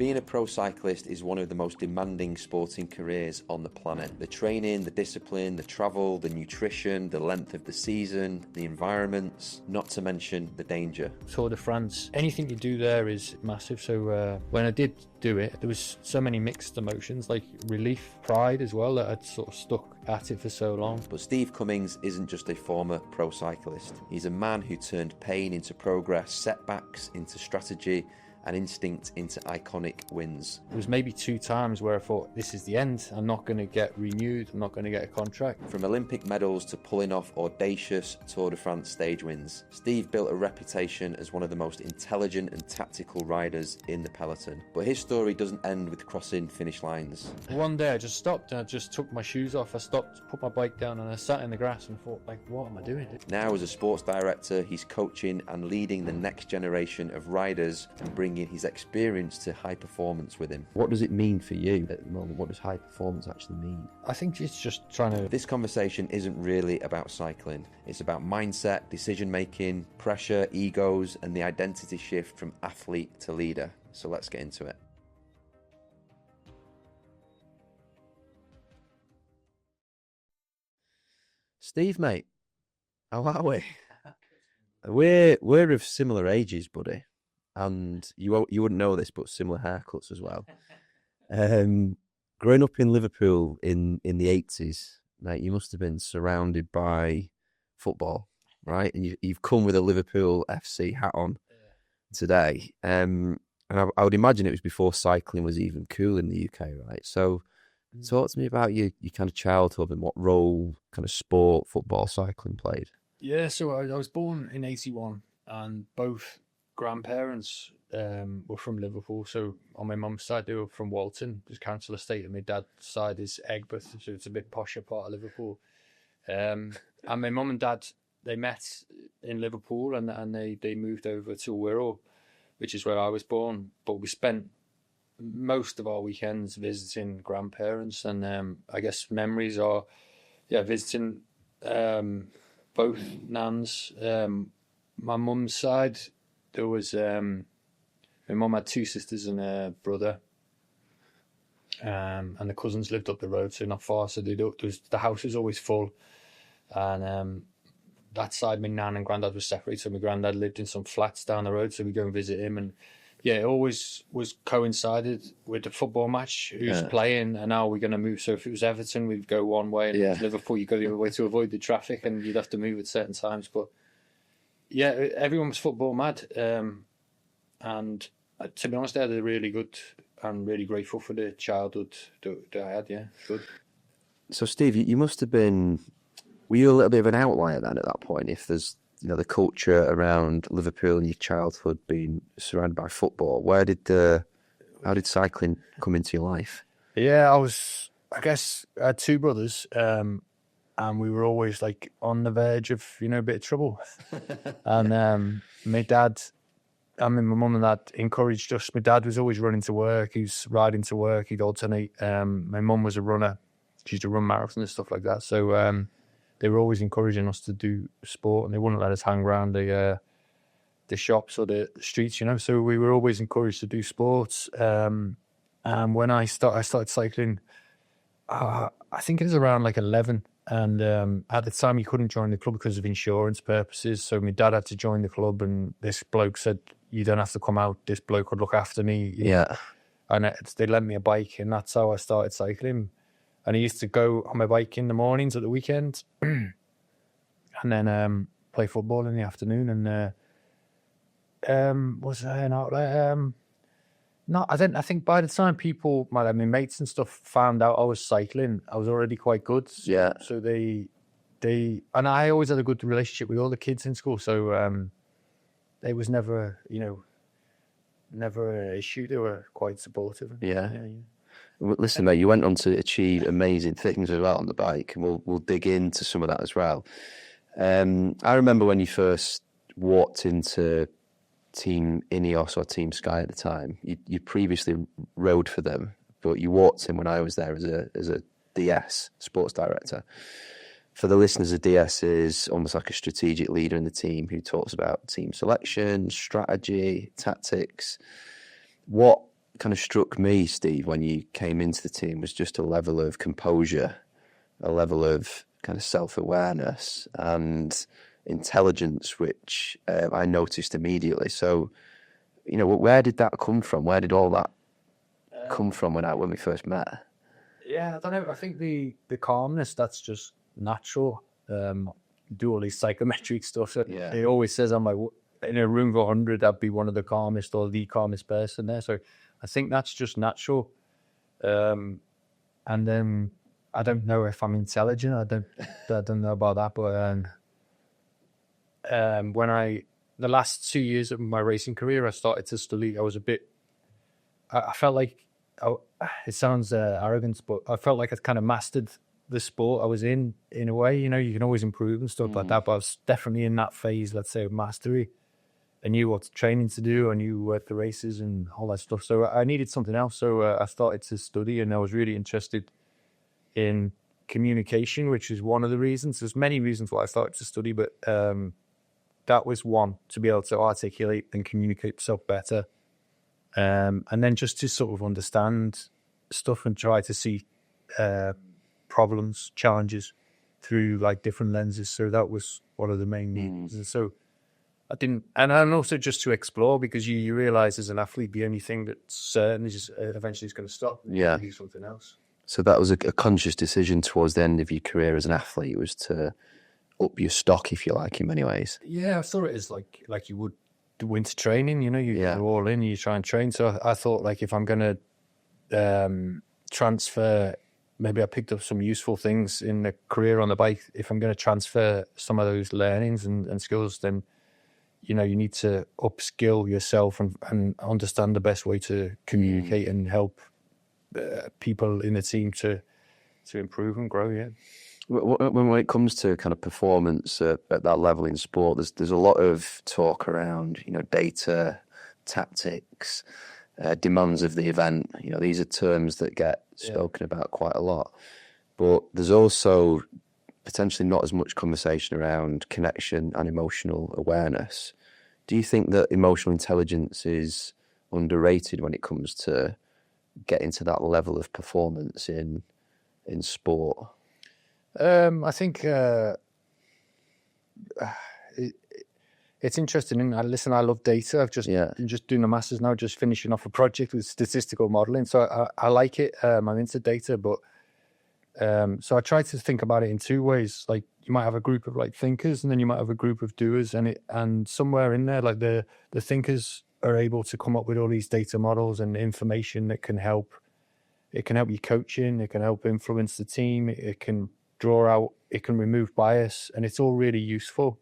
Being a pro cyclist is one of the most demanding sporting careers on the planet. The training, the discipline, the travel, the nutrition, the length of the season, the environments, not to mention the danger. Tour de France, anything you do there is massive. So when I did do it, there was so many mixed emotions, like relief, pride as well, that I'd sort of stuck at it for so long. But Steve Cummings isn't just a former pro cyclist. He's a man who turned pain into progress, setbacks into strategy, and instinct into iconic wins. There was maybe 2 times where I thought, this is the end. I'm not going to get renewed. I'm not going to get a contract. From Olympic medals to pulling off audacious Tour de France stage wins, Steve built a reputation as one of the most intelligent and tactical riders in the peloton. But his story doesn't end with crossing finish lines. One day I just stopped and I just took my shoes off. I stopped, put my bike down, and I sat in the grass and thought, like, what am I doing? Now as a sports director, he's coaching and leading the next generation of riders and bringing his experience to high performance with him. What does it mean for you at the moment? What does high performance actually mean? I think it's just trying to... This conversation isn't really about cycling. It's about mindset, decision making, pressure, egos, and the identity shift from athlete to leader. So let's get into it. Steve, mate, how are we? We're of similar ages, buddy. And you wouldn't know this, but similar haircuts as well. Growing up in Liverpool in the 80s, mate, you must have been surrounded by football, right? And you've come with a Liverpool FC hat on today. And I would imagine it was before cycling was even cool in the UK, right? So talk to me about your kind of childhood and what role kind of sport, football, cycling played. Yeah, so I was born in 81, and both grandparents were from Liverpool. So on my mum's side, they were from Walton, just council estate, and my dad's side is Egbert, so it's a bit posher part of Liverpool. And my mum and dad, they met in Liverpool, and they moved over to Wirral, which is where I was born. But we spent most of our weekends visiting grandparents, and I guess memories are visiting both nans. My mum's side, there was my mum had 2 sisters and a brother, and the cousins lived up the road, so not far. So the house was always full, and that side, my nan and granddad was separated. So my granddad lived in some flats down the road, so we go and visit him, and it always was coincided with the football match, who's playing, and now we're going to move. So if it was Everton, we'd go one way, and Liverpool, you go the other way to avoid the traffic, and you'd have to move at certain times. But yeah, everyone was football mad. And to be honest, I had a really good, I'm really grateful for the childhood that I had, good. So Steve, you must have been, were you a little bit of an outlier then at that point, if there's, the culture around Liverpool in your childhood being surrounded by football? How did cycling come into your life? Yeah, I guess I had 2 brothers, and we were always like on the verge of, a bit of trouble. And my dad, my mum and dad encouraged us. My dad was always running to work. He was riding to work. He'd alternate. My mum was a runner. She used to run marathons and stuff like that. So they were always encouraging us to do sport, and they wouldn't let us hang around the shops or the streets, So we were always encouraged to do sports. And when I started cycling, I think it was around like 11. And at the time, you couldn't join the club because of insurance purposes. So my dad had to join the club, and this bloke said, "You don't have to come out. This bloke would look after me." Yeah. And they lent me a bike, and that's how I started cycling. And I used to go on my bike in the mornings at the weekend, and then play football in the afternoon. And was I an outlet? No, I think by the time my mates and stuff found out I was cycling, I was already quite good. Yeah. So they and I always had a good relationship with all the kids in school. So it was never, never an issue. They were quite supportive. Yeah. Well, listen, mate, you went on to achieve amazing things as well on the bike, and we'll dig into some of that as well. I remember when you first walked into Team Ineos or Team Sky at the time. You previously rode for them, but you walked in when I was there as a DS, sports director. For the listeners, a DS is almost like a strategic leader in the team who talks about team selection, strategy, tactics. What kind of struck me, Steve, when you came into the team was just a level of composure, a level of kind of self-awareness and intelligence, which I noticed immediately. So, you know, where did that come from? Where did all that come from when we first met? Yeah, I don't know. I think the calmness, that's just natural. Do all these psychometric stuff. So Yeah. It always says I'm like, in a room of 100, I'd be one of the calmest or the calmest person there. So I think that's just natural. And then I don't know if I'm intelligent. I don't know about that. But the last 2 years of my racing career, I started to study. I felt like, it sounds arrogant, but I felt like I'd kind of mastered the sport I was in a way. You know, you can always improve and stuff like that, but I was definitely in that phase, let's say, of mastery. I knew what training to do, I knew the races and all that stuff. So I needed something else. So I started to study, and I was really interested in communication, which is one of the reasons. There's many reasons why I started to study, but that was one, to be able to articulate and communicate myself better. And then just to sort of understand stuff and try to see problems, challenges through like different lenses. So that was one of the main needs. And so and also just to explore, because you realize as an athlete, the only thing that's certain is eventually it's going to stop. Yeah. Do something else. So that was a conscious decision towards the end of your career as an athlete, was to up your stock, if you like, in many ways. Yeah, I saw it as like you would the winter training, you know, you're all in, you try and train. So I thought, like, if I'm going to transfer, maybe I picked up some useful things in the career on the bike. If I'm going to transfer some of those learnings and skills, then, you know, you need to upskill yourself and understand the best way to communicate and help people in the team to improve and grow. Yeah. When it comes to kind of performance at that level in sport, there's a lot of talk around, you know, data, tactics, demands of the event. You know, these are terms that get spoken about quite a lot. But there's also potentially not as much conversation around connection and emotional awareness. Do you think that emotional intelligence is underrated when it comes to getting to that level of performance in sport? I think it's interesting. And I love data. I'm just doing a master's now, just finishing off a project with statistical modeling. So I like it. I'm into data, but so I try to think about it in two ways. Like, you might have a group of like thinkers, and then you might have a group of doers, and somewhere in there, like the thinkers are able to come up with all these data models and information that can help. It can help you coaching. It can help influence the team. It can draw out. It can remove bias, and it's all really useful.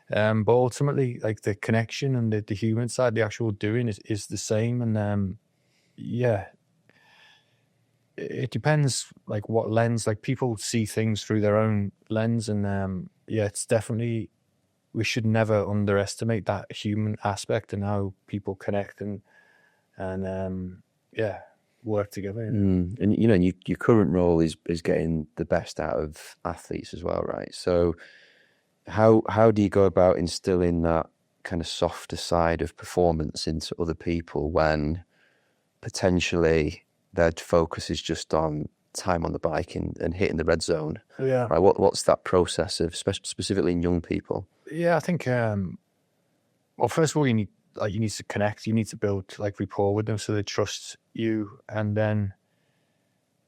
But ultimately, like, the connection and the human side, the actual doing is the same. And it depends, like, what lens. Like, people see things through their own lens, and it's definitely, we should never underestimate that human aspect and how people connect and work together. And you know, your current role is getting the best out of athletes as well, right? So how do you go about instilling that kind of softer side of performance into other people when potentially their focus is just on time on the bike and hitting the red zone? Yeah. Right. What's that process of, specifically in young people? Yeah, I think, well, first of all, you need to connect. You need to build like rapport with them so they trust you. And then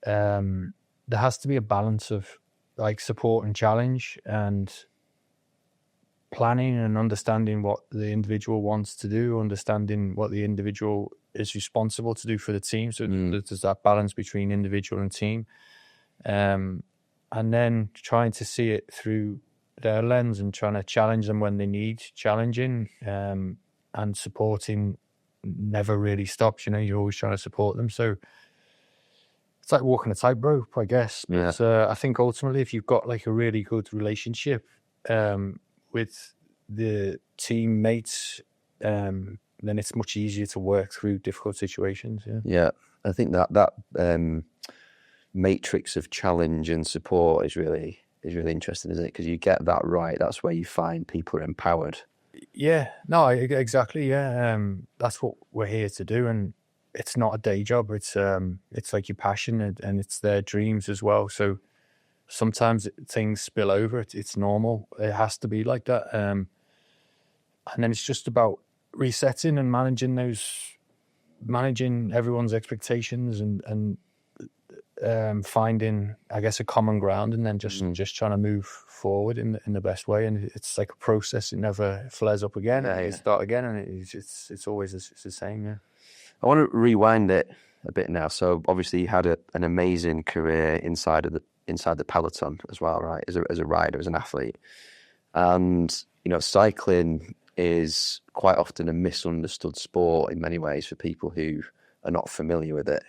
there has to be a balance of like support and challenge, and planning and understanding what the individual wants to do, understanding what the individual is responsible to do for the team. So there's that balance between individual and team. And then trying to see it through their lens and trying to challenge them when they need challenging, and supporting never really stops. You know, you're always trying to support them. So it's like walking a tightrope, I guess. Yeah. But I think ultimately, if you've got like a really good relationship with the teammates, then it's much easier to work through difficult situations. Yeah, I think that matrix of challenge and support is really interesting, isn't it? Because you get that right, that's where you find people are empowered. Yeah, no, exactly. Yeah, that's what we're here to do. And it's not a day job. It's like your passion, and it's their dreams as well. So sometimes things spill over. It's normal. It has to be like that. And then it's just about resetting and managing everyone's expectations, and finding, I guess, a common ground, and then just trying to move forward in the best way. And it's like a process. It never flares up again. You start again, and it's always the same. Yeah. I want to rewind it a bit now. So obviously you had an amazing career inside the peloton as well, right? As a rider, as an athlete, and cycling is quite often a misunderstood sport in many ways for people who are not familiar with it.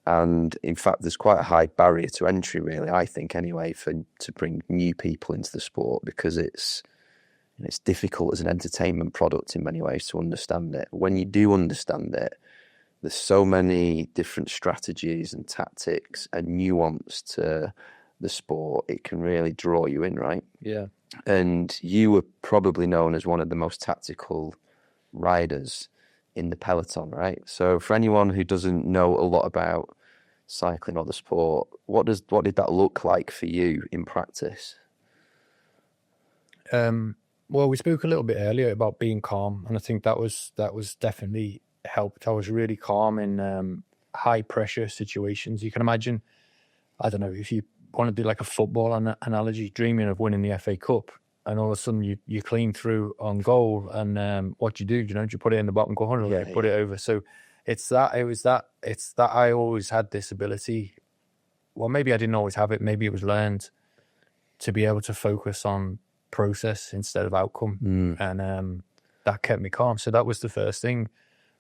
And in fact, there's quite a high barrier to entry, really, I think, anyway, to bring new people into the sport, because it's difficult as an entertainment product in many ways to understand it. When you do understand it, there's so many different strategies and tactics and nuance to the sport. It can really draw you in, right? Yeah. And you were probably known as one of the most tactical riders in the peloton, right? So for anyone who doesn't know a lot about cycling or the sport, what did that look like for you in practice? Well, we spoke a little bit earlier about being calm, and I think that was definitely helped. I was really calm in high pressure situations. You can imagine, I don't know, if you want to do like a football analogy, dreaming of winning the FA Cup, and all of a sudden you clean through on goal, and what do? Do you put it in the bottom corner, or you put it over? So it's that I always had this ability. Well, maybe I didn't always have it. Maybe it was learned, to be able to focus on process instead of outcome, and that kept me calm. So that was the first thing.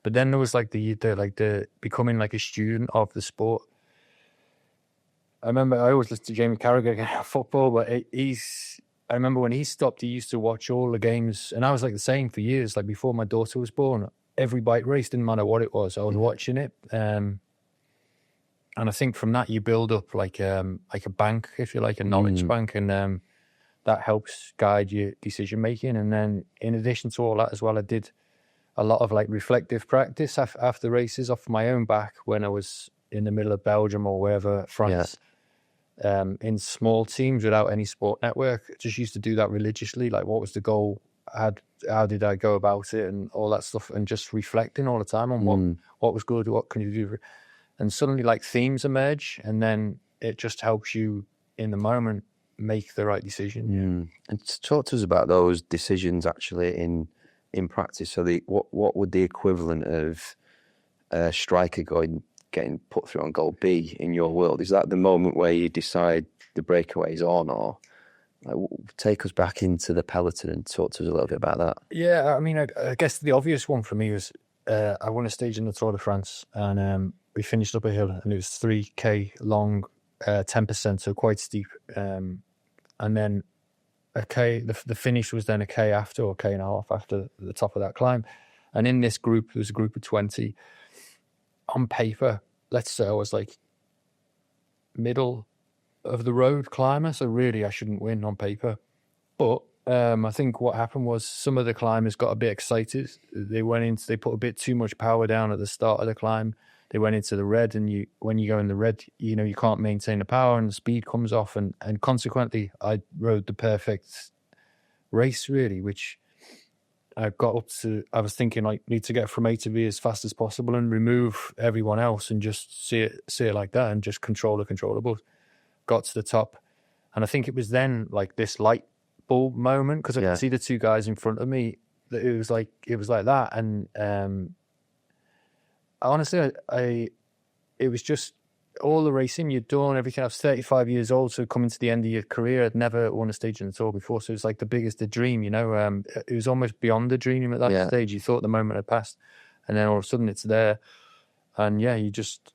But then there was like the becoming like a student of the sport. I remember I always listened to Jamie Carragher about football, but I remember when he stopped, he used to watch all the games, and I was like the same for years. Like before my daughter was born, every bike race, didn't matter what it was, I was watching it. And I think from that you build up like a bank, if you like, a knowledge bank, and that helps guide your decision making. And then in addition to all that as well, I did a lot of like reflective practice after races off my own back when I was in the middle of Belgium or wherever, France. In small teams without any sport network. Just used to do that religiously. Like, what was the goal? How did I go about it, and all that stuff, and just reflecting all the time on what was good, what can you do, and suddenly like themes emerge, and then it just helps you in the moment make the right decision. And talk to us about those decisions actually in practice. So what would the equivalent of a striker getting put through on goal be in your world? Is that the moment where you decide the breakaway is on, or take us back into the peloton and talk to us a little bit about that? Yeah, I mean, I guess the obvious one for me was I won a stage in the Tour de France, and we finished up a hill, and it was 3K long, 10%, so quite steep. And then a K, the finish was then a K after, or K and a half after the top of that climb. And in this group, there was a group of 20. On paper, let's say I was like middle of the road climber, so really I shouldn't win on paper. But I think what happened was some of the climbers got a bit excited. They put a bit too much power down at the start of the climb. They went into the red, and when you go in the red, you can't maintain the power, and the speed comes off, and consequently, I rode the perfect race, really, which I got up to. I was thinking, like, need to get from A to B as fast as possible and remove everyone else, and just see it like that, and just control the controllables. Got to the top, and I think it was then like this light bulb moment, because I could see the two guys in front of me. That it was like that, and honestly, it was just all the racing you'd done, everything. I was 35 years old, so coming to the end of your career, I'd never won a stage in the Tour before, so it was like the biggest dream, It was almost beyond the dream at that stage. You thought the moment had passed, and then all of a sudden it's there, and you just,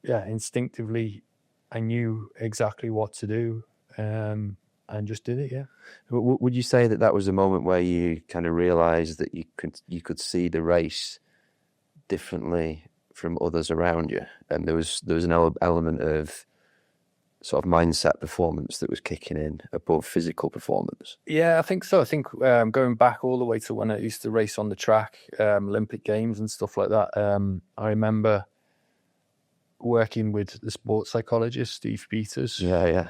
instinctively, I knew exactly what to do, and just did it. Would you say that was a moment where you kind of realised that you could see the race differently from others around you, and there was an element of sort of mindset performance that was kicking in above physical performance? Yeah, I think so. I think going back all the way to when I used to race on the track, Olympic Games and stuff like that. I remember working with the sports psychologist, Steve Peters. Yeah.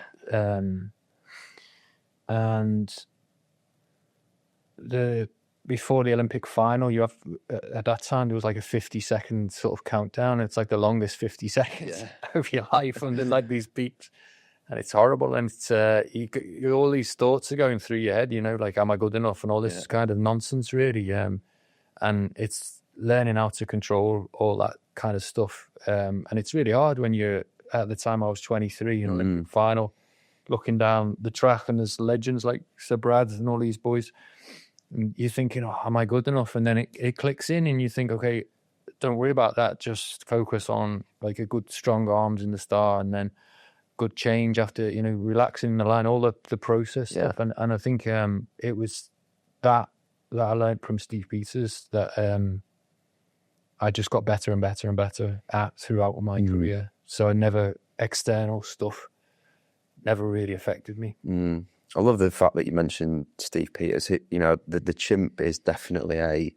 And before the Olympic final, you have at that time there was like a 50-second sort of countdown. It's like the longest 50 seconds of your life, and there's like these beeps, and it's horrible. And it's all these thoughts are going through your head, you know, like, am I good enough, and all this kind of nonsense, really. And it's learning how to control all that kind of stuff. And it's really hard when you're, at the time I was 23, in Olympic final, looking down the track, and there's legends like Sir Brad and all these boys. And you're thinking, oh, am I good enough? And then it clicks in, and you think, okay, don't worry about that. Just focus on like a good, strong arms in the start, and then good change after, you know, relaxing the line, all the process stuff. And I think it was that I learned from Steve Peters that I just got better and better and better at throughout my career. So external stuff never really affected me. I love the fact that you mentioned Steve Peters. You know, the chimp is definitely a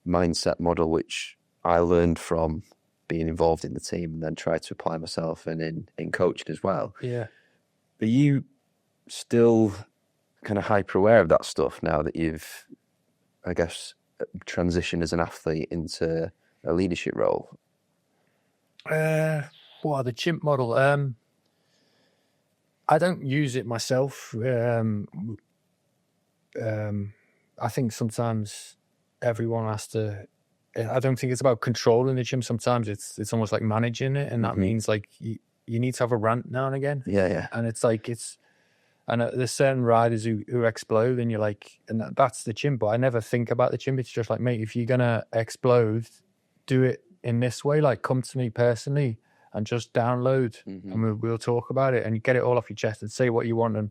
mindset model which I learned from being involved in the team, and then tried to apply myself and in coaching as well. Yeah. Are you still kind of hyper aware of that stuff now that you've, I guess, transitioned as an athlete into a leadership role? The chimp model. I don't use it myself. I think sometimes everyone has to. I don't think it's about controlling the gym. Sometimes it's almost like managing it, and that means like you need to have a rant now and again. Yeah. And it's like and there's certain riders who explode, and you're like, and that's the gym. But I never think about the gym. It's just like, mate, if you're gonna explode, do it in this way. Like, come to me personally and just download, and we'll talk about it, and you get it all off your chest and say what you want, and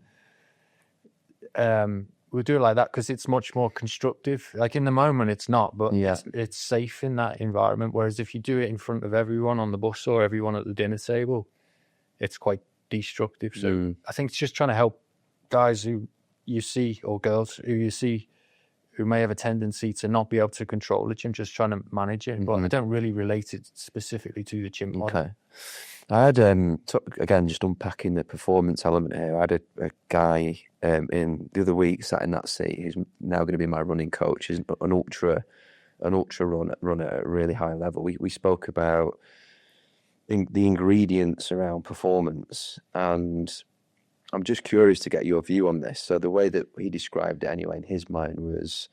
we'll do it like that because it's much more constructive. Like, in the moment, it's not, but it's safe in that environment. Whereas if you do it in front of everyone on the bus or everyone at the dinner table, it's quite destructive. So I think it's just trying to help guys who you see, or girls who you see, who may have a tendency to not be able to control the gym, just trying to manage it. But I don't really relate it specifically to the gym model. Okay. I had, again, just unpacking the performance element here, I had a guy in the other week sat in that seat who's now going to be my running coach. He's an ultra runner at a really high level. We spoke about the ingredients around performance, and I'm just curious to get your view on this. So the way that he described it anyway in his mind was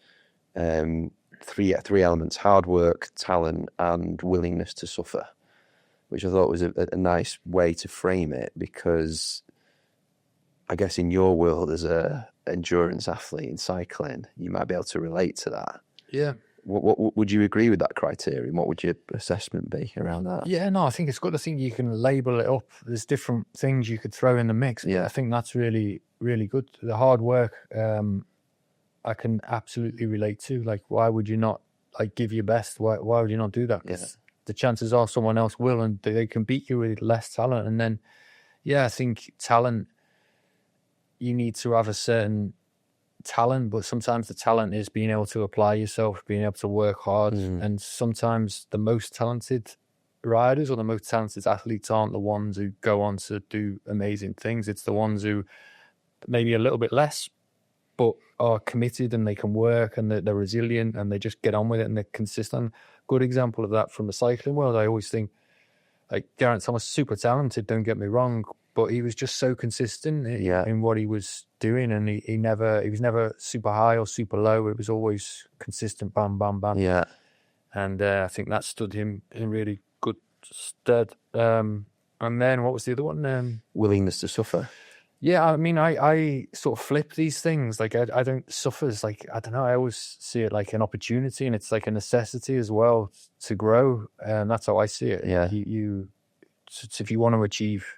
three elements: hard work, talent, and willingness to suffer, which I thought was a nice way to frame it, because I guess in your world as a endurance athlete in cycling, you might be able to relate to that. Yeah. What would you agree with that criterion? What would your assessment be around that? Yeah, no, I think it's good. I think you can label it up. There's different things you could throw in the mix. Yeah. I think that's really, really good. The hard work, I can absolutely relate to. Like, why would you not give your best? Why would you not do that? 'Cause the chances are someone else will, and they can beat you with less talent. And then, I think talent, you need to have a certain talent, but sometimes the talent is being able to apply yourself, being able to work hard. And sometimes the most talented riders or the most talented athletes aren't the ones who go on to do amazing things. It's the ones who maybe a little bit less, but are committed, and they can work, and they're resilient, and they just get on with it, and they're consistent. Good example of that from the cycling world. I always think, like, Geraint Thomas, super talented, don't get me wrong, but he was just so consistent in what he was doing, and he was never super high or super low. It was always consistent, bam, bam, bam. Yeah. And I think that stood him in really good stead. And then what was the other one? Willingness to suffer. Yeah, I mean, I sort of flip these things. Like, I don't suffer. It's like, I don't know, I always see it like an opportunity, and it's like a necessity as well to grow. And that's how I see it. Yeah. So if you want to achieve,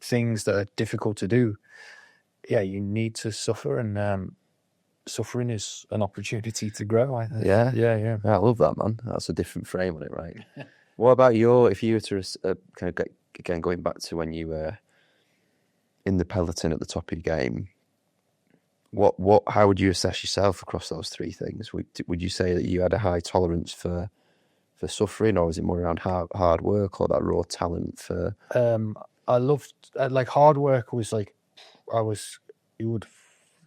things that are difficult to do, you need to suffer, and suffering is an opportunity to grow, I think. Yeah. I love that, man. That's a different frame on it, right? What about if you were to kind of again, going back to when you were in the peloton at the top of your game, how would you assess yourself across those three things? Would you say that you had a high tolerance for suffering, or was it more around hard work or that raw talent for? I loved like hard work was like you would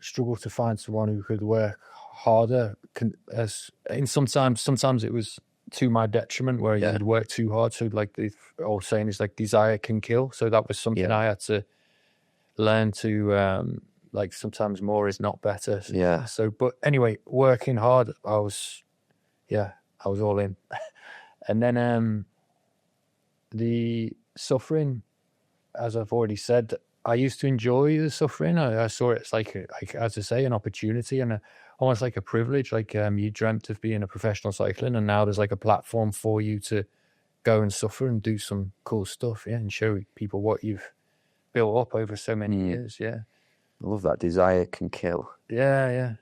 struggle to find someone who could work harder. Sometimes it was to my detriment where you would work too hard. So like the old saying is like desire can kill. So that was something I had to learn to like sometimes more is not better. So but anyway, working hard, I was all in. And then the suffering, as I've already said, I used to enjoy the suffering. I saw it as like as I say, an opportunity and almost like a privilege. Like you dreamt of being a professional cycling, and now there's like a platform for you to go and suffer and do some cool stuff, and show people what you've built up over so many years. I love that. Desire can kill. That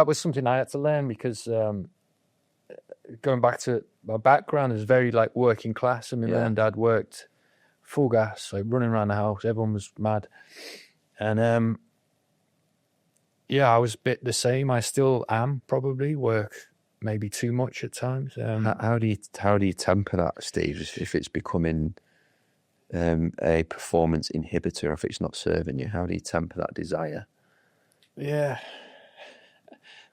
was something I had to learn because going back to my background is very like working class, and my mum and dad worked full gas, like running around the house. Everyone was mad, and I was a bit the same. I still am, probably work maybe too much at times. How do you temper that, Steve? If it's becoming a performance inhibitor, if it's not serving you, how do you temper that desire?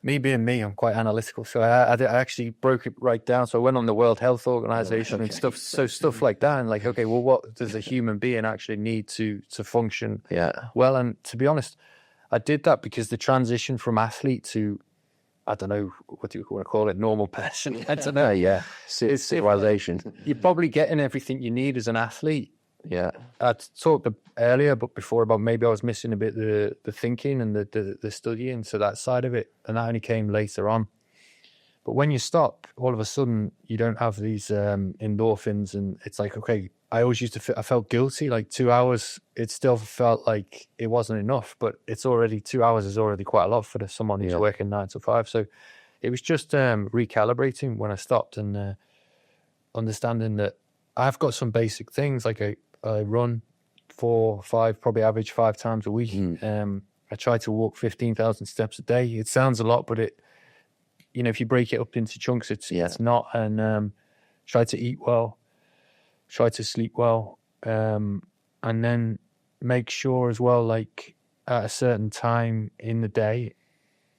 Me being me, I'm quite analytical, so I actually broke it right down. So I went on the World Health Organization and stuff. So stuff like that, and like, okay, well, what does a human being actually need to function well? And to be honest, I did that because the transition from athlete to, I don't know, what do you want to call it, normal person? I don't know. Civilization. You're probably getting everything you need as an athlete. I talked earlier, but before, about maybe I was missing a bit the thinking and the studying, so that side of it, and that only came later on. But when you stop, all of a sudden you don't have these endorphins, and it's like, okay, I always used to I felt guilty. Like 2 hours, it still felt like it wasn't enough, but it's already 2 hours is already quite a lot for someone who's working 9 to 5. So it was just recalibrating when I stopped and understanding that I've got some basic things like I run 4, 5, probably average 5 times a week. I try to walk 15,000 steps a day. It sounds a lot, but if you break it up into chunks, it's not. And try to eat well, try to sleep well, and then make sure as well, like at a certain time in the day,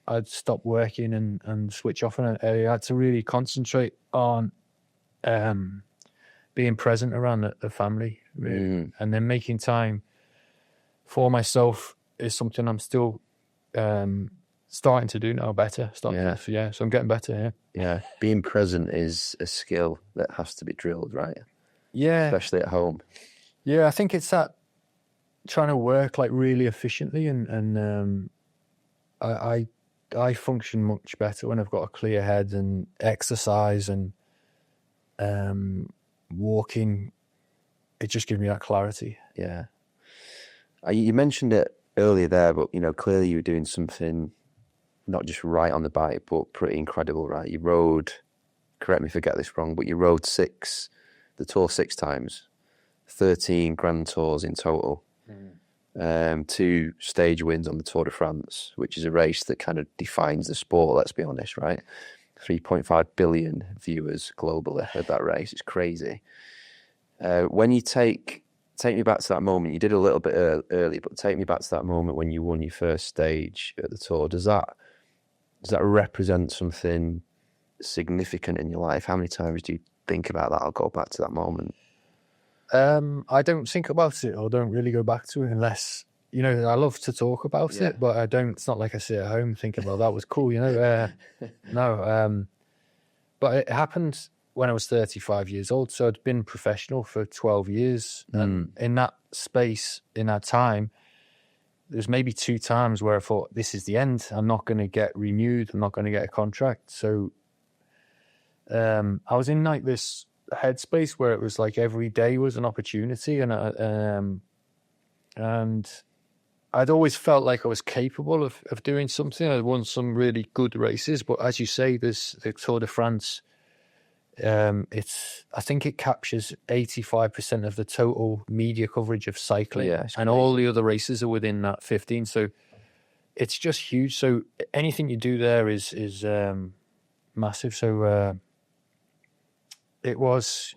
I'd stop working and switch off. And I had to really concentrate on being present around the family, really. And then making time for myself is something I'm still starting to do now better. So I'm getting better. Being present is a skill that has to be drilled, right? Especially at home. I think it's that trying to work like really efficiently, and I function much better when I've got a clear head, and exercise and walking, it just gives me that clarity. You mentioned it earlier there, but clearly you were doing something not just right on the bike, but pretty incredible, right? You rode, correct me if I get this wrong, but you rode the Tour 6 times, 13 Grand Tours in total, 2 stage wins on the Tour de France, which is a race that kind of defines the sport, let's be honest, right? 3.5 billion viewers globally at that race. It's crazy. When you take me back to that moment, you did a little bit early, but take me back to that moment when you won your first stage at the Tour. Does that represent something significant in your life? How many times do you think about that? I'll go back to that moment. I don't think about it, or don't really go back to it unless, I love to talk about it, but I don't. It's not like I sit at home thinking, well, that was cool, No. But it happened when I was 35 years old. So I'd been professional for 12 years. And in that space, in that time, there's maybe 2 times where I thought, this is the end. I'm not going to get renewed. I'm not going to get a contract. So I was in like this headspace where it was like every day was an opportunity. And I'd always felt like I was capable of doing something. I'd won some really good races. But as you say, the Tour de France I think it captures 85% of the total media coverage of cycling, Yeah, it's and crazy. all the other races are within that 15. So it's just huge. So anything you do there is massive. So it was,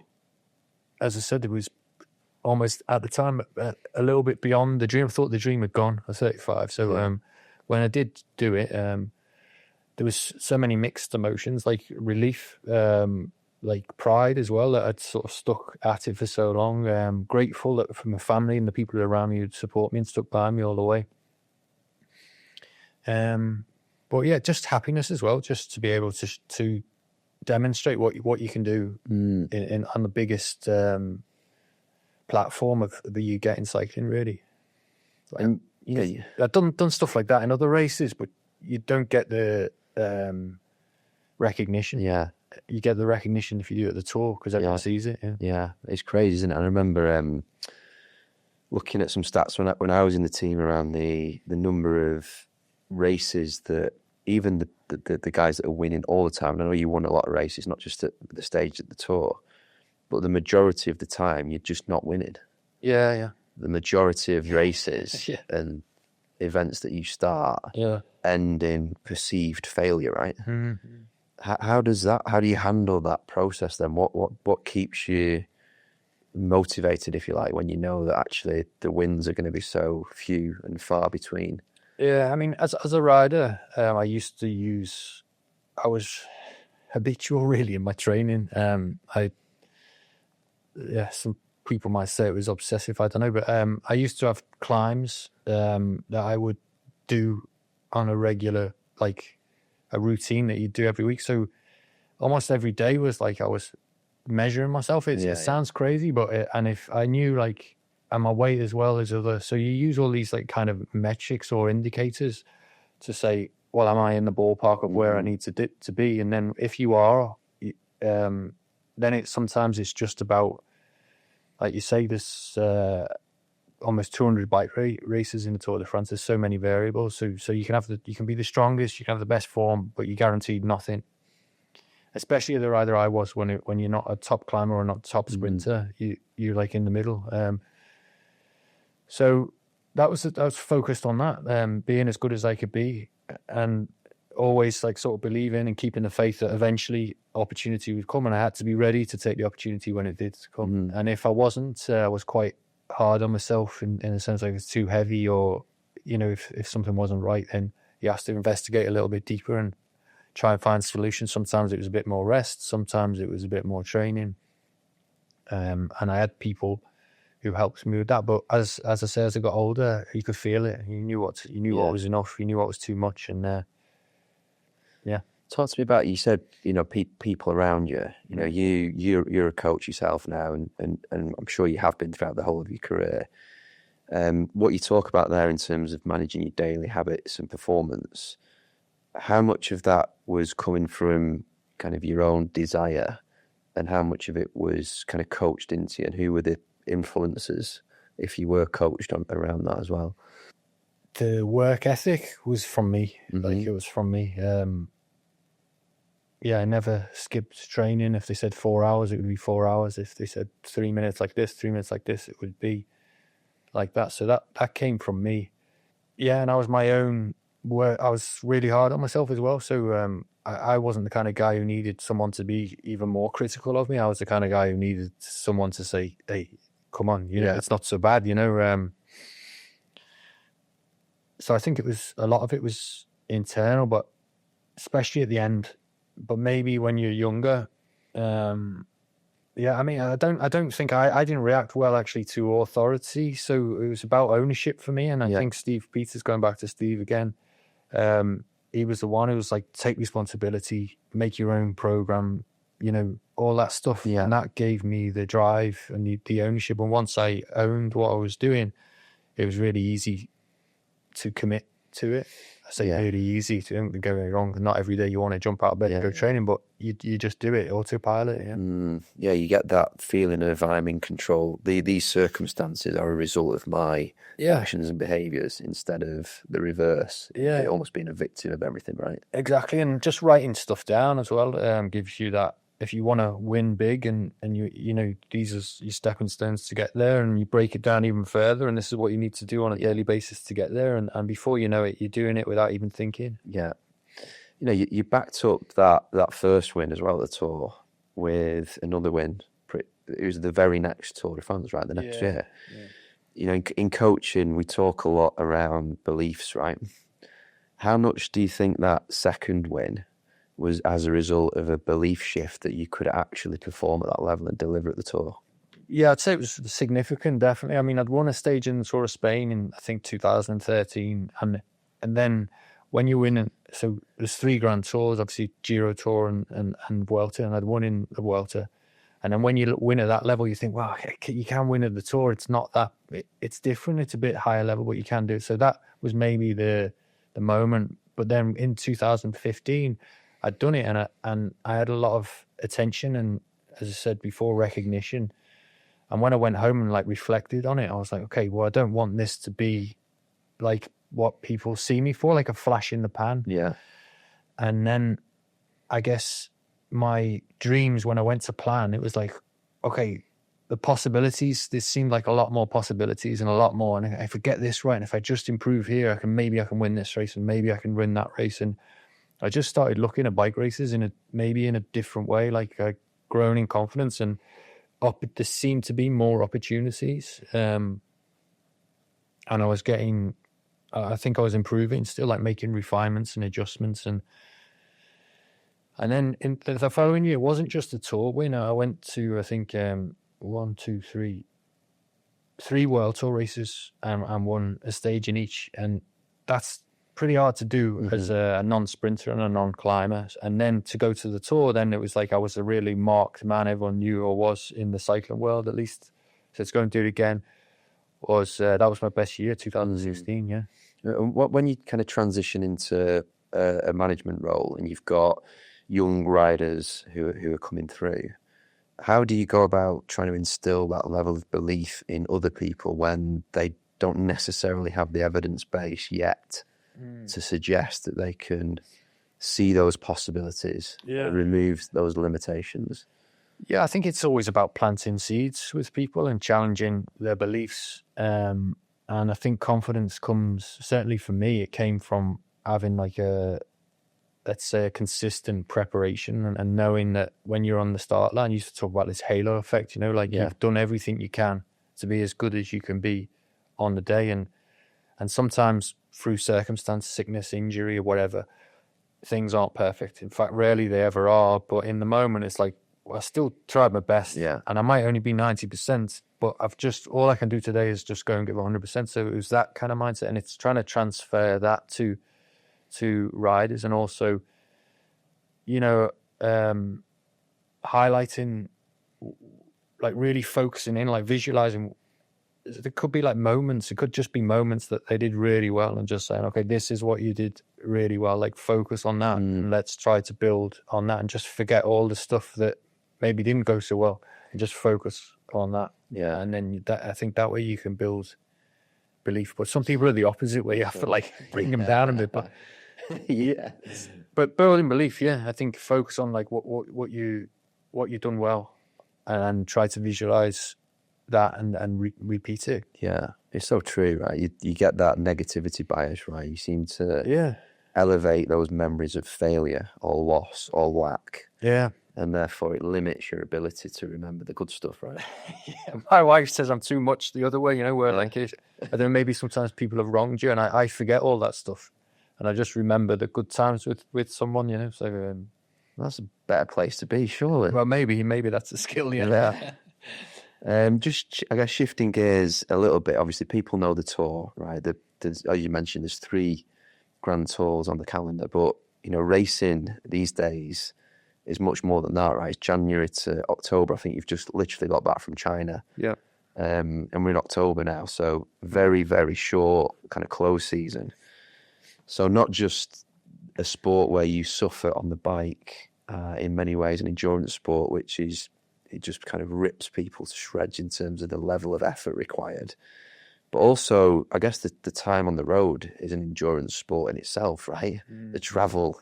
as I said, it was almost at the time a little bit beyond the dream. I thought the dream had gone at 35. So when I did do it, there was so many mixed emotions, like relief, like pride as well, that I'd sort of stuck at it for so long. Grateful that for my family and the people around me who'd support me and stuck by me all the way. But yeah, just happiness as well, just to be able to demonstrate what you can do on the biggest platform that you get in cycling, really. And I've done stuff like that in other races, but you don't get the recognition. Yeah, you get the recognition if you do it at the Tour, because everyone sees it. Yeah, it's crazy, isn't it? I remember looking at some stats when I was in the team around the number of races that even the guys that are winning all the time. I know you won a lot of races, not just at the stage at the Tour, but the majority of the time you're just not winning. Yeah. The majority of races and events that you start end in perceived failure, right? Mm-hmm. How do you handle that process then? What keeps you motivated, if you like, when you know that actually the wins are going to be so few and far between? Yeah, I mean, as a rider, I was habitual really in my training. Some people might say it was obsessive, I don't know, but I used to have climbs that I would do on a regular, like a routine that you do every week. So almost every day was like I was measuring myself. It sounds crazy, but and if I knew like, and my weight as well as other, so you use all these like kind of metrics or indicators to say, well, am I in the ballpark of where I need to be? And then if you are, then sometimes it's just about, like you say, this almost 200 bike races in the Tour de France. There's so many variables. So you can be the strongest, you can have the best form, but you guaranteed nothing. Especially the rider I was, when you're not a top climber or not top sprinter, you're like in the middle. So I was focused on that, being as good as I could be, and always like sort of believing and keeping the faith that eventually opportunity would come, and I had to be ready to take the opportunity when it did come. And if I wasn't, I was quite hard on myself in a sense, like it's too heavy, or if something wasn't right, then you have to investigate a little bit deeper and try and find solutions. Sometimes it was a bit more rest, sometimes it was a bit more training, and I had people who helped me with that. But as I say, as I got older, you could feel it. You knew what was enough. You knew what was too much, and Talk to me about, you said, people around you. You're a coach yourself now, and I'm sure you have been throughout the whole of your career. What you talk about there in terms of managing your daily habits and performance, how much of that was coming from kind of your own desire, and how much of it was kind of coached into you, and who were the influences, if you were coached around that as well? The work ethic was from me. Like, it was from me. I never skipped training. If they said 4 hours, it would be 4 hours. If they said 3 minutes like this, 3 minutes like this, it would be like that. So that came from me. Yeah, and I was my own work. I was really hard on myself as well. So I wasn't the kind of guy who needed someone to be even more critical of me. I was the kind of guy who needed someone to say, hey, come on, it's not so bad, So I think a lot of it was internal, but especially at the end. But maybe when you're younger, I mean, I don't think I didn't react well actually to authority. So it was about ownership for me. And I think Steve Peters, going back to Steve again, he was the one who was like, take responsibility, make your own program, all that stuff. Yeah. And that gave me the drive and the ownership. And once I owned what I was doing, it was really easy to commit to it. I say really easy, to don't get me wrong. Not every day you want to jump out of bed and go training, but you just do it, autopilot. You get that feeling of I'm in control. These circumstances are a result of my actions and behaviours, instead of the reverse. Almost being a victim of everything, right? Exactly. And just writing stuff down as well gives you that if you want to win big and you know, these are your stepping stones to get there, and you break it down even further, and this is what you need to do on a daily basis to get there. And before you know it, you're doing it without even thinking. Yeah. You know, you backed up that first win as well, the Tour, with another win. It was the very next Tour de France, right? The next year. Yeah. You know, in coaching, we talk a lot around beliefs, right? How much do you think that second win was as a result of a belief shift that you could actually perform at that level and deliver at the Tour? Yeah, I'd say it was significant, definitely. I mean, I'd won a stage in the Tour of Spain in, I think, 2013. And then when you win, so there's 3 Grand Tours, obviously Giro Tour and Vuelta, and I'd won in the Vuelta. And then when you win at that level, you think, wow, you can win at the Tour. It's not that, it's different. It's a bit higher level, but you can do it. So that was maybe the moment. But then in 2015, I'd done it, and I had a lot of attention and, as I said before, recognition. And when I went home and like reflected on it, I was like, okay, well, I don't want this to be like what people see me for, like a flash in the pan. Yeah. And then I guess my dreams, when I went to plan, it was like, okay, the possibilities, this seemed like a lot more possibilities and a lot more. And if I get this right, and if I just improve here, maybe I can win this race, and maybe I can win that race. And I just started looking at bike races maybe in a different way, like grown in confidence, and there seemed to be more opportunities. And I was getting, I think I was improving still, like making refinements and adjustments. And then in the following year, it wasn't just a Tour win. I went to, I think, 3 World Tour races and won a stage in each. And that's pretty hard to do as a non-sprinter and a non-climber. And then to go to the Tour, then it was like I was a really marked man. Everyone knew I was in the cycling world, at least. So to go and do it again that was my best year, 2016, yeah. When you kind of transition into a management role and you've got young riders who are coming through, how do you go about trying to instill that level of belief in other people when they don't necessarily have the evidence base yet to suggest that they can see those possibilities, remove those limitations? Yeah, I think it's always about planting seeds with people and challenging their beliefs. And I think confidence comes, certainly for me, it came from having like let's say a consistent preparation and knowing that when you're on the start line, you used to talk about this halo effect, you know, like you've done everything you can to be as good as you can be on the day. And sometimes through circumstance, sickness, injury or whatever, things aren't perfect. In fact, rarely they ever are. But in the moment, it's like, well, I still tried my best. Yeah. And I might only be 90%, but all I can do today is just go and give 100%. So it was that kind of mindset. And it's trying to transfer that to riders, and also, you know, highlighting, like really focusing in, like visualizing. There could be like moments, it could just be moments that they did really well, and just saying, okay, this is what you did really well, like focus on that and let's try to build on that, and just forget all the stuff that maybe didn't go so well and just focus on that. Yeah. And then I think that way you can build belief. But some people are the opposite, where you have to like bring them down a bit. But but building belief, I think focus on like what you've done well, and try to visualize that and repeat it. Yeah, it's so true, right? You get that negativity bias, right? You seem to elevate those memories of failure or loss or lack. Yeah. And therefore it limits your ability to remember the good stuff, right? My wife says I'm too much the other way, you know, where like I don't know, maybe sometimes people have wronged you, and I forget all that stuff, and I just remember the good times with someone, you know. So that's a better place to be, surely. Well, maybe that's a skill, yeah. Just, I guess, shifting gears a little bit. Obviously, people know the Tour, right? As you mentioned, there's 3 Grand Tours on the calendar, but you know, racing these days is much more than that, right? It's January to October. I think you've just literally got back from China. Yeah. And we're in October now, so very, very short kind of close season. So not just a sport where you suffer on the bike, in many ways, an endurance sport, which is, it just kind of rips people to shreds in terms of the level of effort required. But also, I guess the time on the road is an endurance sport in itself, right? The travel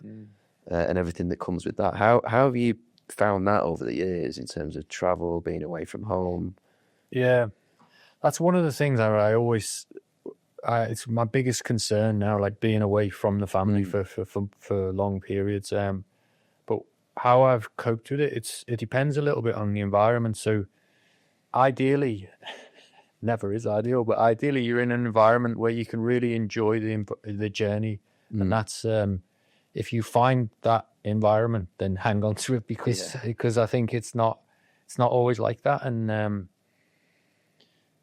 and everything that comes with that. How have you found that over the years in terms of travel, being away from home? Yeah, that's one of the things I always. It's my biggest concern now, like being away from the family for long periods. But how I've coped with it, it depends a little bit on the environment. So ideally, never is ideal, but ideally you're in an environment where you can really enjoy the journey, and that's if you find that environment, then hang on to it because I think it's not always like that, and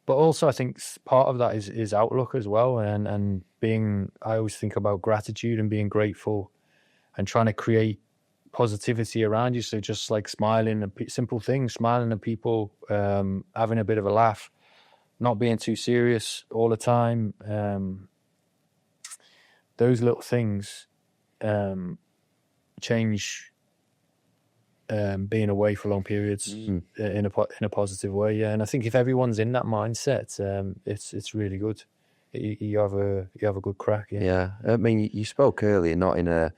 but also I think part of that is outlook as well, and being, I always think about gratitude and being grateful and trying to create positivity around you. So just like smiling at simple things, smiling at people, having a bit of a laugh, not being too serious all the time. Those little things change being away for long periods in a positive way. Yeah, and I think if everyone's in that mindset, it's really good. You have a good crack. Yeah. I mean, you spoke earlier, not in a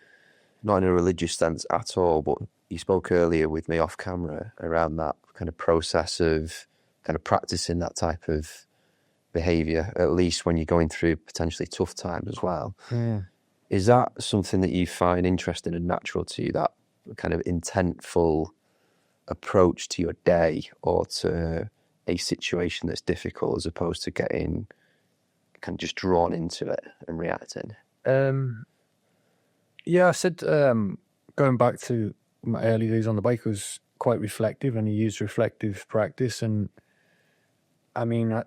religious sense at all, but you spoke earlier with me off camera around that kind of process of kind of practicing that type of behaviour, at least when you're going through potentially tough times as well. Is that something that you find interesting and natural to you, that kind of intentful approach to your day or to a situation that's difficult, as opposed to getting kind of just drawn into it and reacting? Yeah, I said going back to my early days on the bike, was quite reflective, and I used reflective practice. And I mean,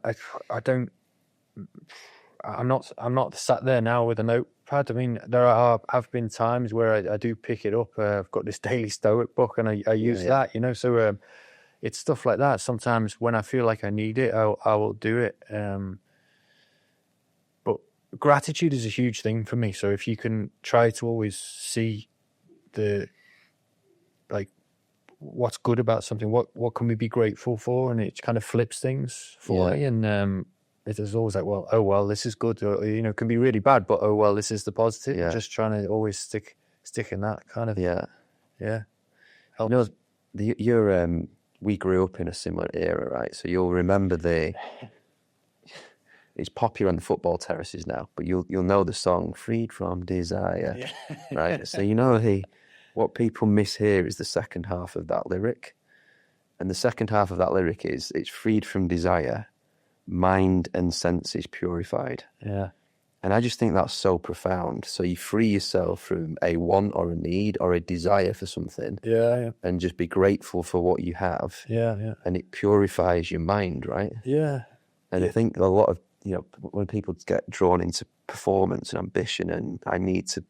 I'm not sat there now with a notepad. I mean, have been times where I do pick it up. I've got this daily Stoic book, and I use that, you know. So it's stuff like that. Sometimes when I feel like I need it, I will do it. But gratitude is a huge thing for me. So if you can try to always see what's good about something, what can we be grateful for, and it kind of flips things for me. And it is always like, well, this is good, or, you know, it can be really bad, but this is the positive. Just trying to always stick in that kind of helps. You know, we grew up in a similar era, right? So you'll remember it's popular on the football terraces now, but you'll know the song "Freed from Desire," right? So you know what people mishear is the second half of that lyric, and the second half of that lyric is, it's freed from desire, mind and senses purified. Yeah. And I just think that's so profound. So you free yourself from a want or a need or a desire for something. Yeah. And just be grateful for what you have. Yeah. And it purifies your mind, right? Yeah. And I think a lot of, you know, when people get drawn into performance and ambition and I need to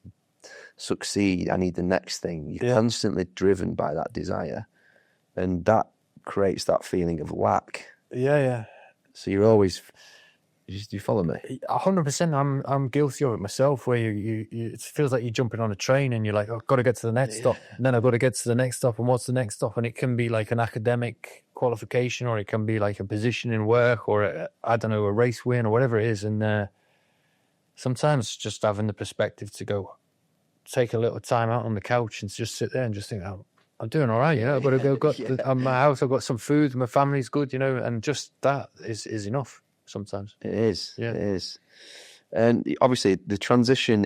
succeed, I need the next thing, you're constantly driven by that desire. And that creates that feeling of lack. Yeah. So you're always, do you follow me? 100%. I'm guilty of it myself, where you it feels like you're jumping on a train and you're like, I've got to get to the next stop, and then I've got to get to the next stop, and what's the next stop? And it can be like an academic qualification, or it can be like a position in work, or a race win, or whatever it is. And sometimes just having the perspective to go, take a little time out on the couch and just sit there and just think, I'm doing all right, you know. I've got to go. I'm my house. I've got some food. My family's good, you know. And just that is enough sometimes. It is. Yeah. It is. And obviously, the transition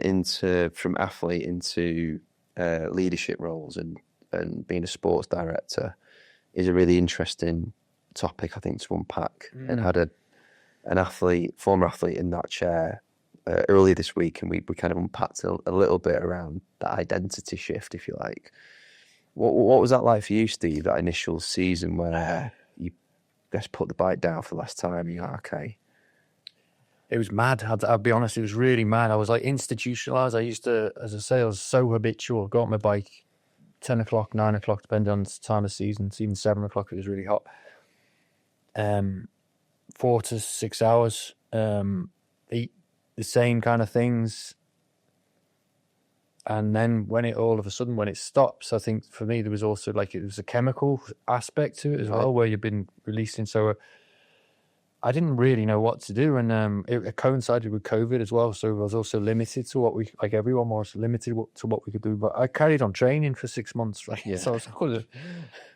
from athlete into leadership roles and being a sports director is a really interesting topic, I think, to unpack. And had an former athlete in that chair earlier this week, and we kind of unpacked a little bit around that identity shift, if you like. What was that like for you, Steve, that initial season where you just put the bike down for the last time and you're like, okay? It was mad. I'll be honest, it was really mad. I was like institutionalized. I used to, as I say, I was so habitual. Got on my bike 10 o'clock, 9 o'clock, depending on the time of season. It's even 7 o'clock if it was really hot. 4 to 6 hours. Eat the same kind of things. And then when it stops, I think for me, there was also it was a chemical aspect to it as well, where you've been releasing. So I didn't really know what to do, and it coincided with COVID as well. So I was also limited to what like everyone was limited to what we could do. But I carried on training for 6 months, right? Yeah. So I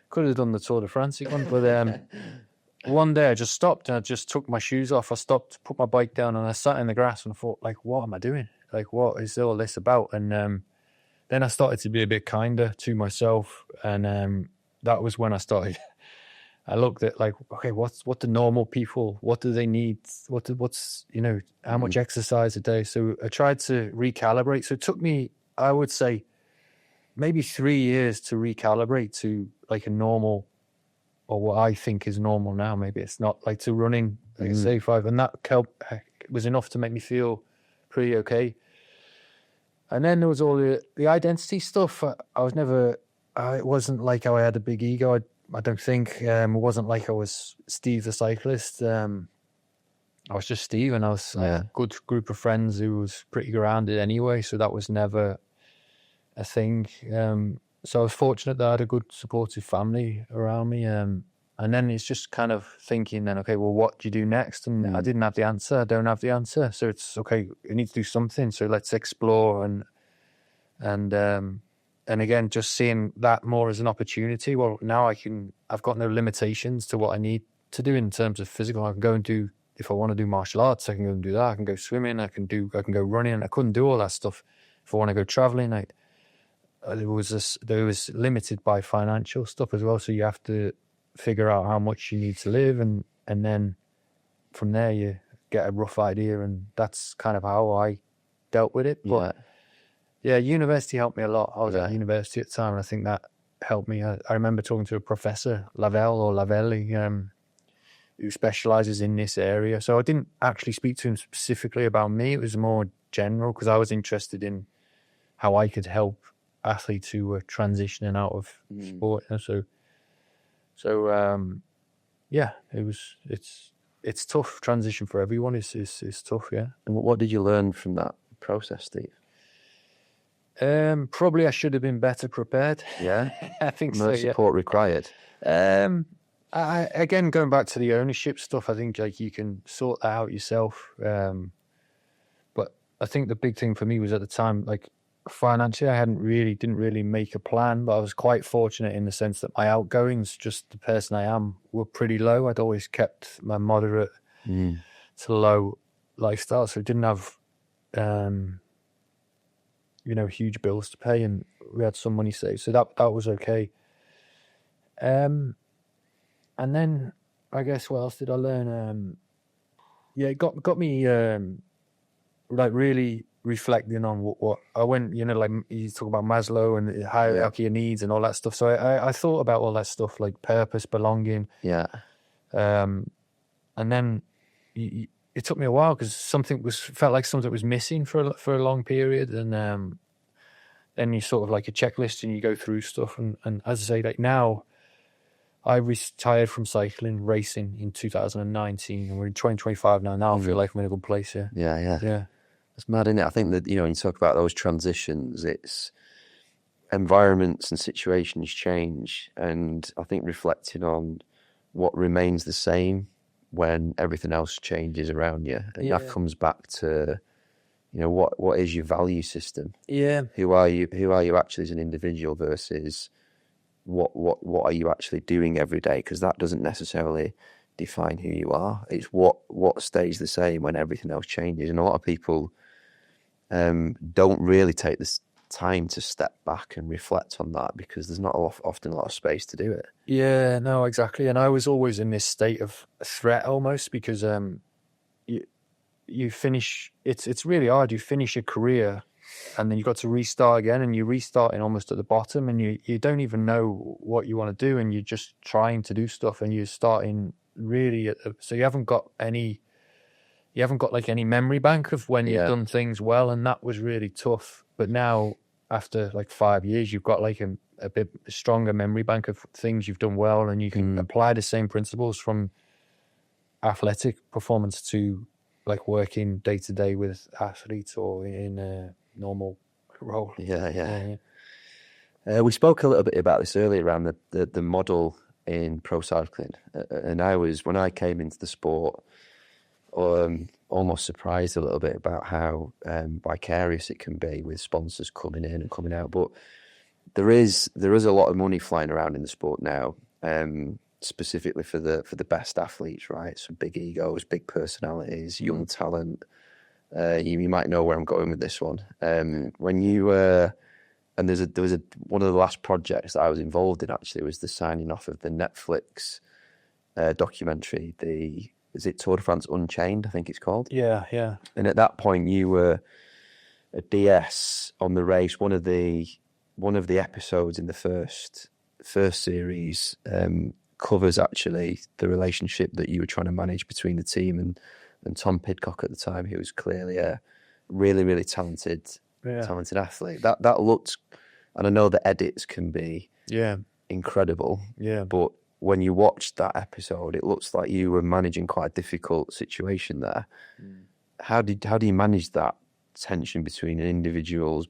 could have done the Tour de France one, but one day I just stopped and I just took my shoes off. I stopped, put my bike down, and I sat in the grass and I thought, like, what am I doing? Like, what is all this about? And then I started to be a bit kinder to myself, and that was when I started. I looked at like, okay, what the normal people, what do they need? What's how much exercise a day? So I tried to recalibrate. So it took me, I would say, maybe 3 years to recalibrate to like a normal, or what I think is normal now. Maybe it's not, like to running like a say 5, and that was enough to make me feel pretty okay. And then there was all the identity stuff. I was never. It wasn't like I had a big ego. I don't think. It wasn't like I was Steve the cyclist. I was just Steve, and I was a good group of friends who was pretty grounded anyway. So that was never a thing. So I was fortunate that I had a good supportive family around me. And then it's just kind of thinking then, okay, well, what do you do next? And I didn't have the answer. I don't have the answer. So it's okay. I need to do something. So let's explore and again, just seeing that more as an opportunity. Well, now I've got no limitations to what I need to do in terms of physical. I can go and do, if I want to do martial arts, I can go and do that. I can go swimming. I can go running. I couldn't do all that stuff. If I want to go traveling, there was limited by financial stuff as well. So you have to figure out how much you need to live, and then from there you get a rough idea, and that's kind of how I dealt with it. But yeah, university helped me a lot. I was at university at the time, and I think that helped me. I remember talking to a professor, Lavelli, who specializes in this area. So I didn't actually speak to him specifically about me. It was more general, because I was interested in how I could help athletes who were transitioning out of sport. Yeah, it's tough. Transition for everyone is tough. Yeah. And what did you learn from that process, Steve? Probably I should have been better prepared. Yeah, I think more so. Support required. Again, going back to the ownership stuff, I think like you can sort that out yourself. But I think the big thing for me was at the time, like financially, I didn't really make a plan, but I was quite fortunate in the sense that my outgoings, just the person I am, were pretty low. I'd always kept my moderate to low lifestyle, so I didn't have huge bills to pay, and we had some money saved, so that was okay. And then I guess what else did I learn? It got me like really reflecting on what I went, like you talk about Maslow and the hierarchy of needs and all that stuff. So I thought about all that stuff, like purpose, belonging. Yeah. And then it took me a while, because felt like something was missing for a long period, and then you sort of like a checklist and you go through stuff, and as I say, like now I retired from cycling racing in 2019, and we're in 2025 now. Now I feel like I'm in a good place. Yeah. It's mad, isn't it? I think that, when you talk about those transitions, it's environments and situations change, and I think reflecting on what remains the same when everything else changes around you, and that comes back to, what is your value system? Yeah. Who are you actually as an individual versus what are you actually doing every day? Because that doesn't necessarily define who you are. It's what stays the same when everything else changes, and a lot of people don't really take this time to step back and reflect on that, because there's not often a lot of space to do it. Yeah, no, exactly. And I was always in this state of threat almost, because you finish, it's really hard. You finish a career and then you've got to restart again, and you're restarting almost at the bottom, and you don't even know what you want to do, and you're just trying to do stuff, and you're starting really so you haven't got like any memory bank of when you've done things well, and that was really tough. But now, after like 5 years, you've got like a bit stronger memory bank of things you've done well, and you can apply the same principles from athletic performance to like working day to day with athletes or in a normal role. Yeah. We spoke a little bit about this earlier around the model in pro cycling, and when I came into the sport, almost surprised a little bit about how vicarious it can be with sponsors coming in and coming out. But there is a lot of money flying around in the sport now, specifically for the best athletes, right? So big egos, big personalities, young talent. You might know where I'm going with this one. When you and there was one of the last projects that I was involved in actually was the signing off of the Netflix documentary. Is it Tour de France Unchained? I think it's called. Yeah. And at that point, you were a DS on the race. One of the episodes in the first series covers actually the relationship that you were trying to manage between the team and Tom Pidcock at the time, who was clearly a really, really talented athlete. That looked, and I know the edits can be incredible. Yeah. But when you watched that episode, it looks like you were managing quite a difficult situation there. How do you manage that tension between an individual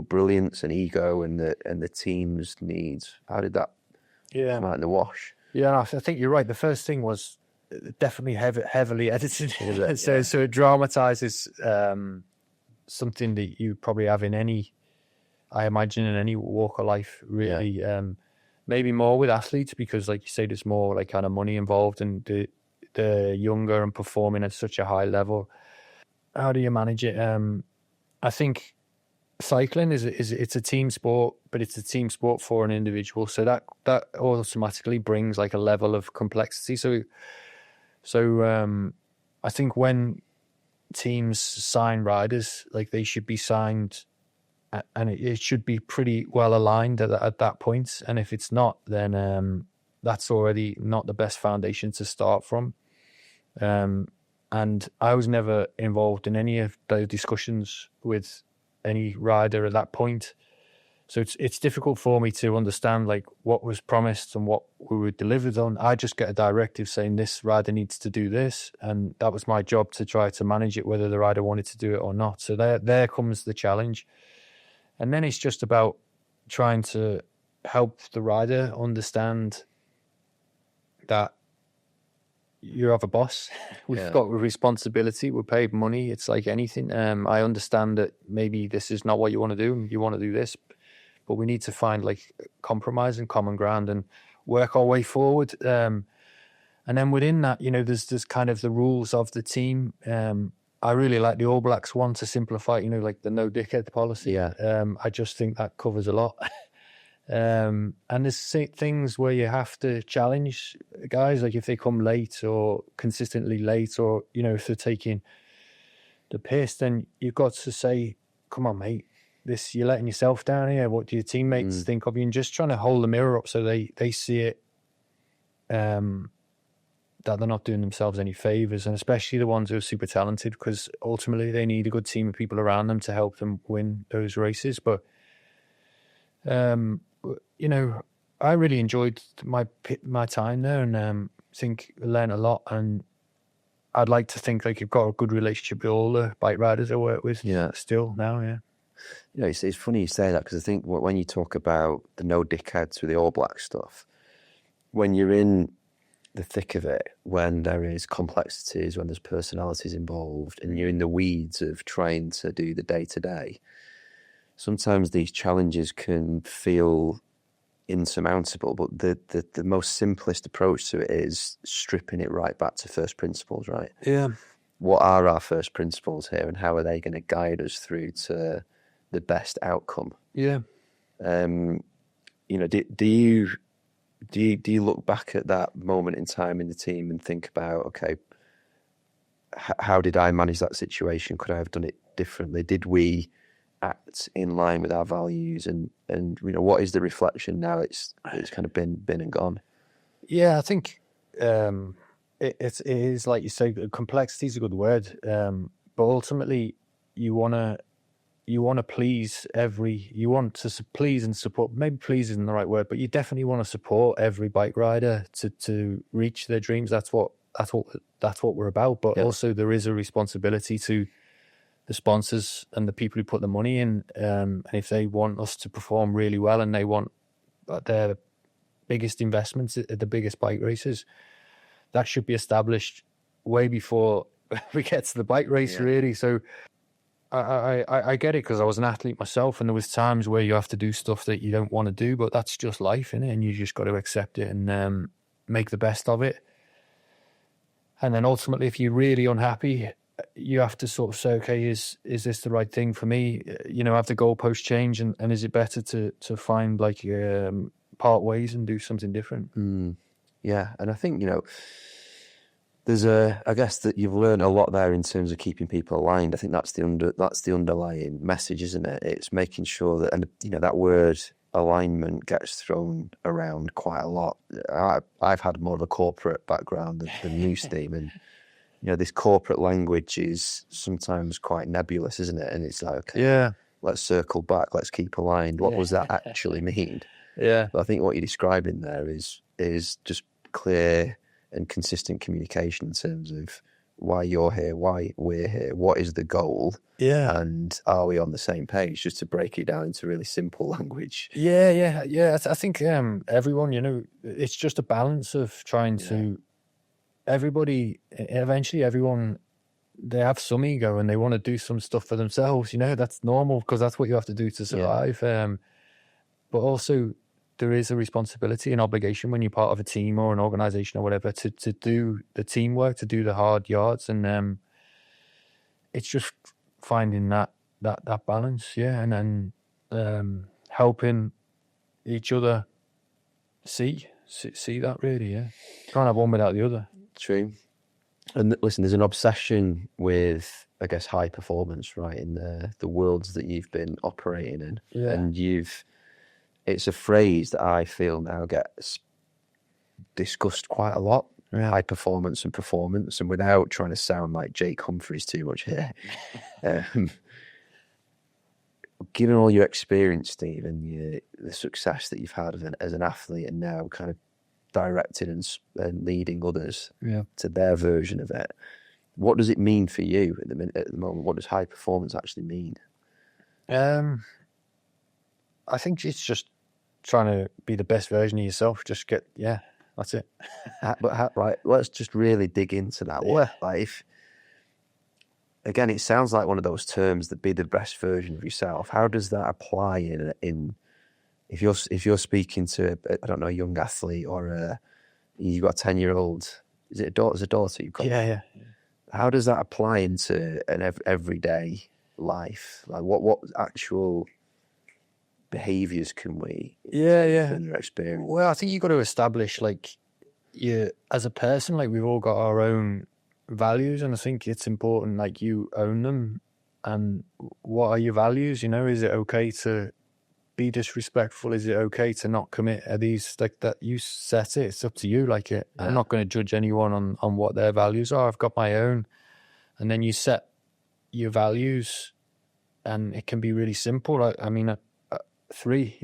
brilliance and ego and the team's needs? How did that come out in the wash? Yeah, I think you're right. The first thing was definitely heavily edited. It? So it dramatizes something that you probably have in any, I imagine, in any walk of life, really. Maybe more with athletes because, like you say, there's more like kind of money involved and the younger and performing at such a high level. How do you manage it? I think cycling it's a team sport, but it's a team sport for an individual. So that automatically brings like a level of complexity. So I think when teams sign riders, like they should be signed, and it should be pretty well aligned at that point. And if it's not, then that's already not the best foundation to start from. And I was never involved in any of those discussions with any rider at that point. So it's difficult for me to understand like what was promised and what we were delivered on. I just get a directive saying this rider needs to do this, and that was my job to try to manage it, whether the rider wanted to do it or not. So there comes the challenge. And then it's just about trying to help the rider understand that you have a boss. We've got a responsibility. We're paid money. It's like anything. I understand that maybe this is not what you want to do. You want to do this, but we need to find like compromise and common ground and work our way forward. And then within that, there's kind of the rules of the team. I really like the All Blacks one to simplify, like the no dickhead policy. I just think that covers a lot. And there's things where you have to challenge guys, like if they come late or consistently late, or, if they're taking the piss, then you've got to say, come on, mate, you're letting yourself down here. What do your teammates think of you? And just trying to hold the mirror up so they see it, that they're not doing themselves any favors, and especially the ones who are super talented, because ultimately they need a good team of people around them to help them win those races. But I really enjoyed my time there, and think I learned a lot. And I'd like to think like you've got a good relationship with all the bike riders I work with. Still now. It's funny you say that, because I think when you talk about the no dickheads with the All Black stuff, when you're in the thick of it, when there is complexities, when there's personalities involved, and you're in the weeds of trying to do the day-to-day, sometimes these challenges can feel insurmountable, but the most simplest approach to it is stripping it right back to first principles, right? What are our first principles here, and how are they going to guide us through to the best outcome? Do you look back at that moment in time in the team and think about, okay, how did I manage that situation? Could I have done it differently? Did we act in line with our values? And what is the reflection now? It's kind of been and gone. Yeah, I think it is like you say, complexity is a good word, but ultimately you want to please you want to please and support. Maybe please isn't the right word, but you definitely want to support every bike rider to reach their dreams. That's what we're about. But also there is a responsibility to the sponsors and the people who put the money in. And if they want us to perform really well, and they want their biggest investments at the biggest bike races, that should be established way before we get to the bike race, really. So I get it, because I was an athlete myself, and there was times where you have to do stuff that you don't want to do, but that's just life, innit? And you just got to accept it and make the best of it. And then ultimately, if you're really unhappy, you have to sort of say, okay, is this the right thing for me? Have the goalposts change, and is it better to find like part ways and do something different? Yeah, and I think there's I guess that you've learned a lot there in terms of keeping people aligned. I think that's the underlying message, isn't it? It's making sure that, and that word alignment gets thrown around quite a lot. I've had more of a corporate background than you, Steve, and this corporate language is sometimes quite nebulous, isn't it? And it's like, okay, let's circle back, let's keep aligned. What does that actually mean? Yeah, but I think what you're describing there is just clear and consistent communication in terms of why you're here, why we're here, what is the goal, and are we on the same page, just to break it down into really simple language. I think everyone, it's just a balance of trying to, eventually everyone, they have some ego and they want to do some stuff for themselves, that's normal, because that's what you have to do to survive. But also, there is a responsibility and obligation when you're part of a team or an organization or whatever to do the teamwork, to do the hard yards, and it's just finding that balance, and then helping each other see that, really. Can't have one without the other. True. And listen, there's an obsession with, I guess, high performance, right, in the worlds that you've been operating in, and it's a phrase that I feel now gets discussed quite a lot, high performance and performance, and without trying to sound like Jake Humphries too much here. Given all your experience, Steve, and the success that you've had as an athlete, and now kind of directing and leading others to their version of it, what does it mean for you at the moment? What does high performance actually mean? I think it's just trying to be the best version of yourself. Just that's it. But let's just really dig into that. What, again, it sounds like one of those terms, that be the best version of yourself. How does that apply in if you're speaking to a young athlete, or you've got a 10-year-old? Is it a daughter? Is a daughter you've got? Yeah. How does that apply into an everyday life? Like what actual behaviours can we in your experience? Well, I think you've got to establish, you as a person, we've all got our own values, and I think it's important you own them. And what are your values? Is it okay to be disrespectful? Is it okay to not commit? Are these that you set it? It's up to you. I'm not going to judge anyone on what their values are. I've got my own. And then you set your values, and it can be really simple. 3,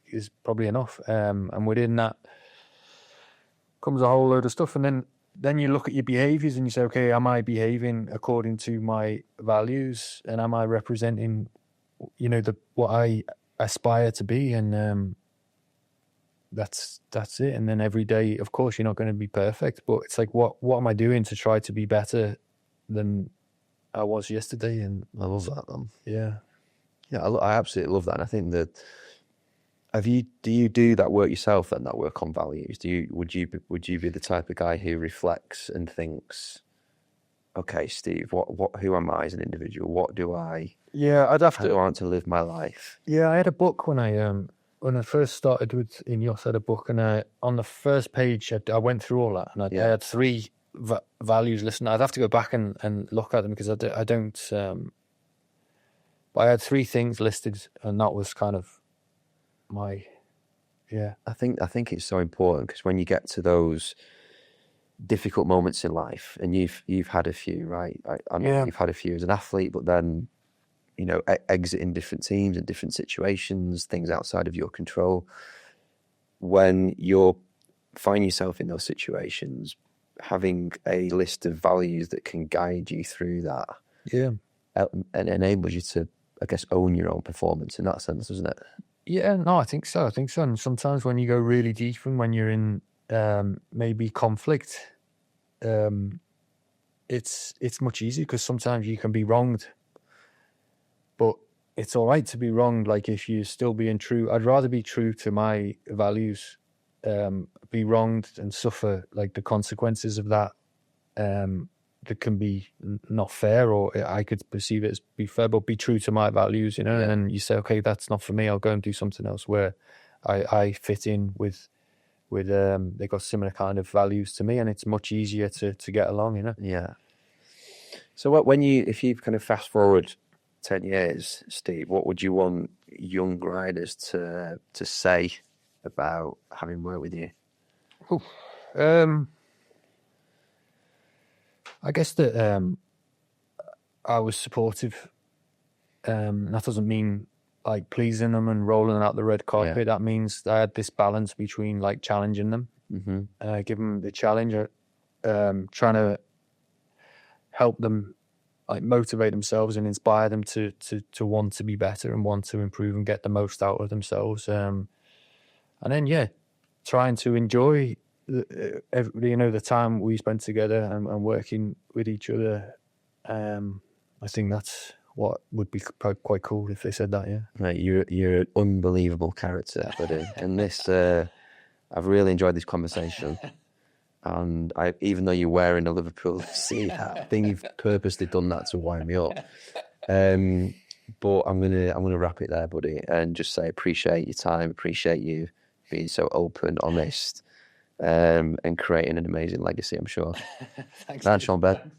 is probably enough. And within that comes a whole load of stuff. And then you look at your behaviours and you say, okay, am I behaving according to my values? And am I representing, what I aspire to be? And that's it. And then every day, of course, you're not going to be perfect, but it's what am I doing to try to be better than I was yesterday? And I love that, man. Yeah, I absolutely love that. And I think that do you do that work yourself then, that work on values? Would you be the type of guy who reflects and thinks, okay, Steve, who am I as an individual? What do I I'd have to want to live my life? Yeah, I had a book when I first started with Ineos. I had a book, and on the first page I went through all that, and I had 3 values listed. I'd have to go back and look at them, because I don't but I had 3 things listed, and that was kind of my I think it's so important, because when you get to those difficult moments in life, and you've had a few, right? You've had a few as an athlete, but then exiting different teams and different situations, things outside of your control. When you find yourself in those situations, having a list of values that can guide you through that, and enables you to, I guess, own your own performance in that sense, doesn't it? Yeah, no, I think so. And sometimes when you go really deep and when you're in maybe conflict, it's much easier because sometimes you can be wronged, but it's all right to be wronged. Like if you're still being true, I'd rather be true to my values, be wronged and suffer like the consequences of that. That can be not fair, or I could perceive it as be fair, but be true to my values, you know. Yeah. And then you say, okay, that's not for me. I'll go and do something else where I fit in with they got similar kind of values to me, and it's much easier to get along, you know. Yeah. So if you kind of fast forward 10 years, Steve, what would you want young riders to say about having worked with you? I guess that I was supportive. That doesn't mean like pleasing them and rolling out the red carpet. Yeah. That means I had this balance between like challenging them, give them the challenge, trying to help them like motivate themselves and inspire them to want to be better and want to improve and get the most out of themselves. And then trying to enjoy the time we spent together and working with each other. I think that's what would be quite cool if they said that. Yeah, Right, you're an unbelievable character, buddy. And this, I've really enjoyed this conversation. And even though you're wearing a Liverpool FC hat, I think you've purposely done that to wind me up. But I'm gonna wrap it there, buddy, and just say appreciate your time, appreciate you being so open, honest, and creating an amazing legacy. I'm sure. Thanks, Sean Ben.